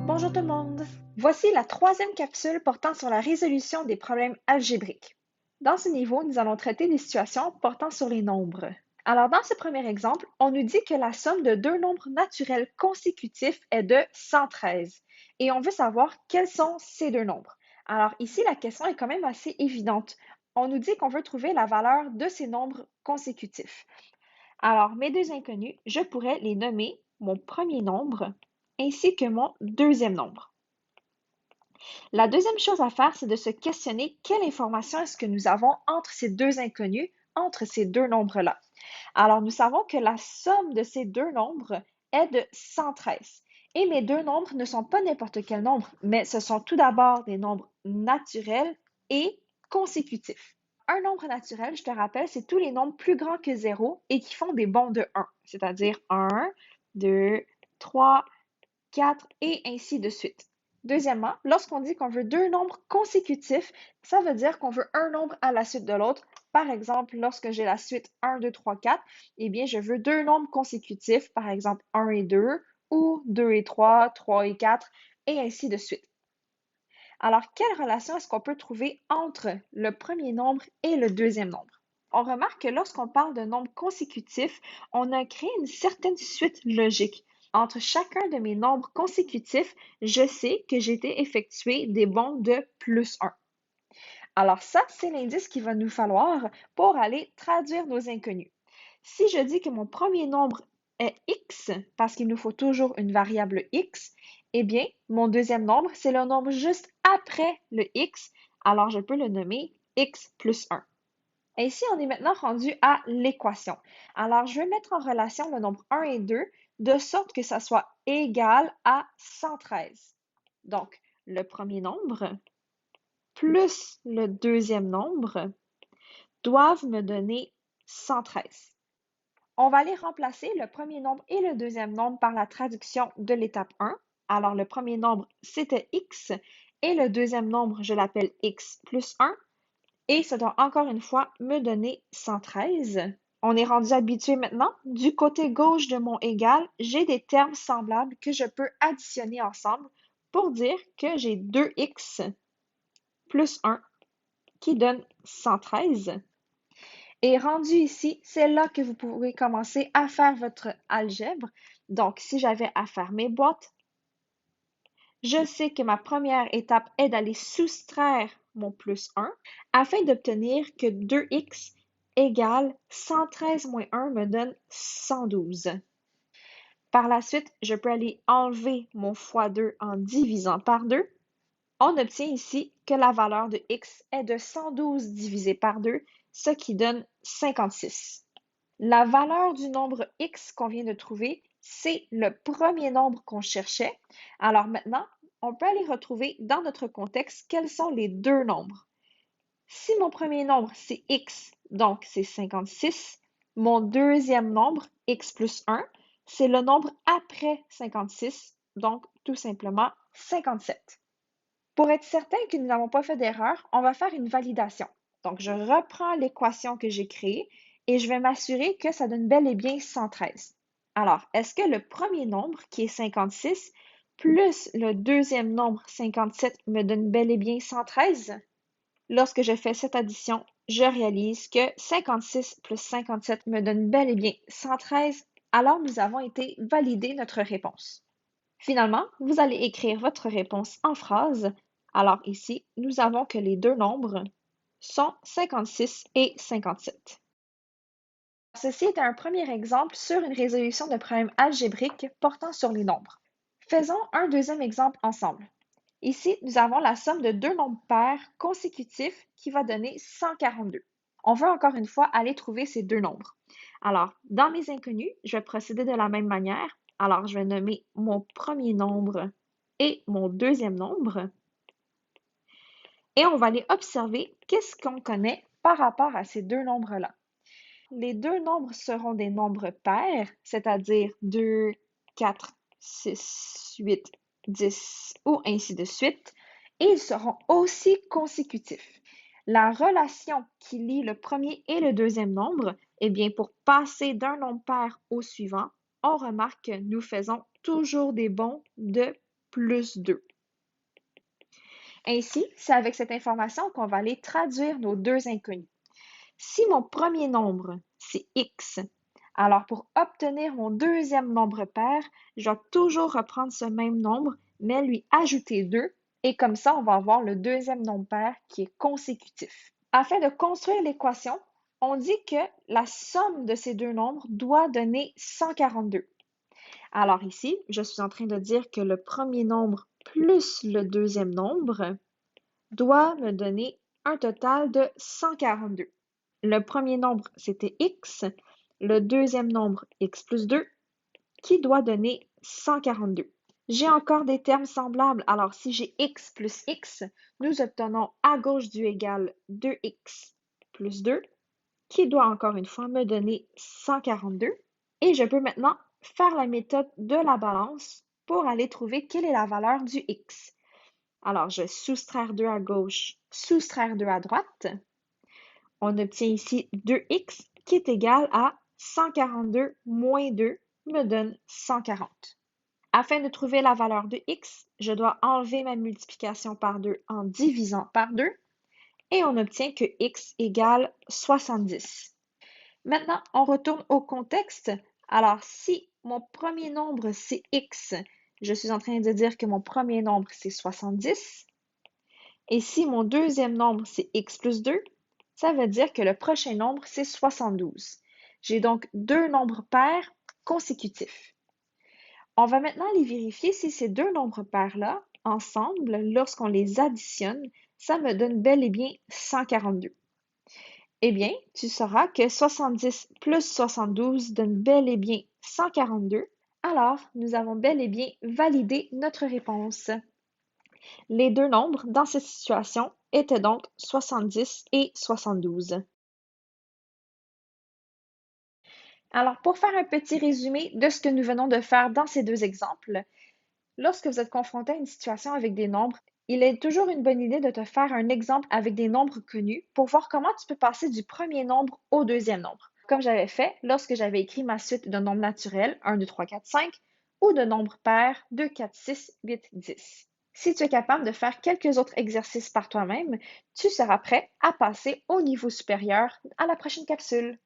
Bonjour tout le monde! Voici la troisième capsule portant sur la résolution des problèmes algébriques. Dans ce niveau, nous allons traiter des situations portant sur les nombres. Alors, dans ce premier exemple, on nous dit que la somme de deux nombres naturels consécutifs est de 113 et on veut savoir quels sont ces deux nombres. Alors ici, la question est quand même assez évidente. On nous dit qu'on veut trouver la valeur de ces nombres consécutifs. Alors, mes deux inconnus, je pourrais les nommer mon premier nombre ainsi que mon deuxième nombre. La deuxième chose à faire, c'est de se questionner quelle information est-ce que nous avons entre ces deux inconnus, entre ces deux nombres-là. Alors, nous savons que la somme de ces deux nombres est de 113. Et mes deux nombres ne sont pas n'importe quel nombre, mais ce sont tout d'abord des nombres naturels et consécutifs. Un nombre naturel, je te rappelle, c'est tous les nombres plus grands que 0 et qui font des bonds de 1, c'est-à-dire 1, 2, 3, 4 et ainsi de suite. Deuxièmement, lorsqu'on dit qu'on veut deux nombres consécutifs, ça veut dire qu'on veut un nombre à la suite de l'autre. Par exemple, lorsque j'ai la suite 1, 2, 3, 4, eh bien, je veux deux nombres consécutifs, par exemple 1 et 2, ou 2 et 3, 3 et 4, et ainsi de suite. Alors, quelle relation est-ce qu'on peut trouver entre le premier nombre et le deuxième nombre? On remarque que lorsqu'on parle de nombres consécutifs, on a créé une certaine suite logique. Entre chacun de mes nombres consécutifs, je sais que j'ai été effectuer des bonds de plus 1. Alors ça, c'est l'indice qu'il va nous falloir pour aller traduire nos inconnus. Si je dis que mon premier nombre est x, parce qu'il nous faut toujours une variable x, eh bien, mon deuxième nombre, c'est le nombre juste après le x, alors je peux le nommer x plus 1. Ainsi, on est maintenant rendu à l'équation. Alors, je vais mettre en relation le nombre 1 et 2 de sorte que ça soit égal à 113. Donc, le premier nombre plus le deuxième nombre doivent me donner 113. On va aller remplacer le premier nombre et le deuxième nombre par la traduction de l'étape 1. Alors, le premier nombre, c'était x et le deuxième nombre, je l'appelle x plus 1. Et ça doit encore une fois me donner 113. On est rendu habitué maintenant. Du côté gauche de mon égal, j'ai des termes semblables que je peux additionner ensemble pour dire que j'ai 2x plus 1 qui donne 113. Et rendu ici, c'est là que vous pouvez commencer à faire votre algèbre. Donc, si j'avais à faire mes boîtes, je sais que ma première étape est d'aller soustraire mon plus 1 afin d'obtenir que 2x égale 113 moins 1 me donne 112. Par la suite, je peux aller enlever mon fois 2 en divisant par 2. On obtient ici que la valeur de x est de 112 divisé par 2, ce qui donne 56. La valeur du nombre x qu'on vient de trouver, c'est le premier nombre qu'on cherchait. Alors maintenant, on peut aller retrouver dans notre contexte quels sont les deux nombres. Si mon premier nombre, c'est x, donc c'est 56, mon deuxième nombre, x plus 1, c'est le nombre après 56, donc tout simplement 57. Pour être certain que nous n'avons pas fait d'erreur, on va faire une validation. Donc, je reprends l'équation que j'ai créée et je vais m'assurer que ça donne bel et bien 113. Alors, est-ce que le premier nombre, qui est 56, plus le deuxième nombre, 57, me donne bel et bien 113? Lorsque je fais cette addition, je réalise que 56 plus 57 me donne bel et bien 113, alors nous avons été valider notre réponse. Finalement, vous allez écrire votre réponse en phrase. Alors ici, nous avons que les deux nombres sont 56 et 57. Ceci est un premier exemple sur une résolution de problème algébrique portant sur les nombres. Faisons un deuxième exemple ensemble. Ici, nous avons la somme de deux nombres pairs consécutifs qui va donner 142. On veut encore une fois aller trouver ces deux nombres. Alors, dans mes inconnus, je vais procéder de la même manière. Alors, je vais nommer mon premier nombre et mon deuxième nombre. Et on va aller observer qu'est-ce qu'on connaît par rapport à ces deux nombres-là. Les deux nombres seront des nombres pairs, c'est-à-dire 2, 4, 6, 8, 10 ou ainsi de suite, et ils seront aussi consécutifs. La relation qui lie le premier et le deuxième nombre, eh bien, pour passer d'un nombre pair au suivant, on remarque que nous faisons toujours des bonds de plus 2. Ainsi, c'est avec cette information qu'on va aller traduire nos deux inconnus. Si mon premier nombre, c'est x, alors pour obtenir mon deuxième nombre pair, je dois toujours reprendre ce même nombre, mais lui ajouter 2, et comme ça, on va avoir le deuxième nombre pair qui est consécutif. Afin de construire l'équation, on dit que la somme de ces deux nombres doit donner 142. Alors ici, je suis en train de dire que le premier nombre plus le deuxième nombre doit me donner un total de 142. Le premier nombre, c'était x, le deuxième nombre, x plus 2, qui doit donner 142. J'ai encore des termes semblables, alors si j'ai x plus x, nous obtenons à gauche du égal 2x plus 2, qui doit encore une fois me donner 142. Et je peux maintenant faire la méthode de la balance pour aller trouver quelle est la valeur du x. Alors, je vais soustraire 2 à gauche, soustraire 2 à droite. On obtient ici 2x qui est égal à 142 moins 2 me donne 140. Afin de trouver la valeur de x, je dois enlever ma multiplication par 2 en divisant par 2 et on obtient que x égale 70. Maintenant, on retourne au contexte. Alors, si mon premier nombre c'est x, je suis en train de dire que mon premier nombre c'est 70. Et si mon deuxième nombre c'est x plus 2, ça veut dire que le prochain nombre c'est 72. J'ai donc deux nombres pairs consécutifs. On va maintenant aller vérifier si ces deux nombres pairs-là, ensemble, lorsqu'on les additionne, ça me donne bel et bien 142. Eh bien, tu sauras que 70 plus 72 donne bel et bien 142. Alors, nous avons bel et bien validé notre réponse. Les deux nombres dans cette situation étaient donc 70 et 72. Alors, pour faire un petit résumé de ce que nous venons de faire dans ces deux exemples, lorsque vous êtes confronté à une situation avec des nombres, il est toujours une bonne idée de te faire un exemple avec des nombres connus pour voir comment tu peux passer du premier nombre au deuxième nombre, comme j'avais fait lorsque j'avais écrit ma suite de nombres naturels 1, 2, 3, 4, 5 ou de nombres pairs 2, 4, 6, 8, 10. Si tu es capable de faire quelques autres exercices par toi-même, tu seras prêt à passer au niveau supérieur à la prochaine capsule.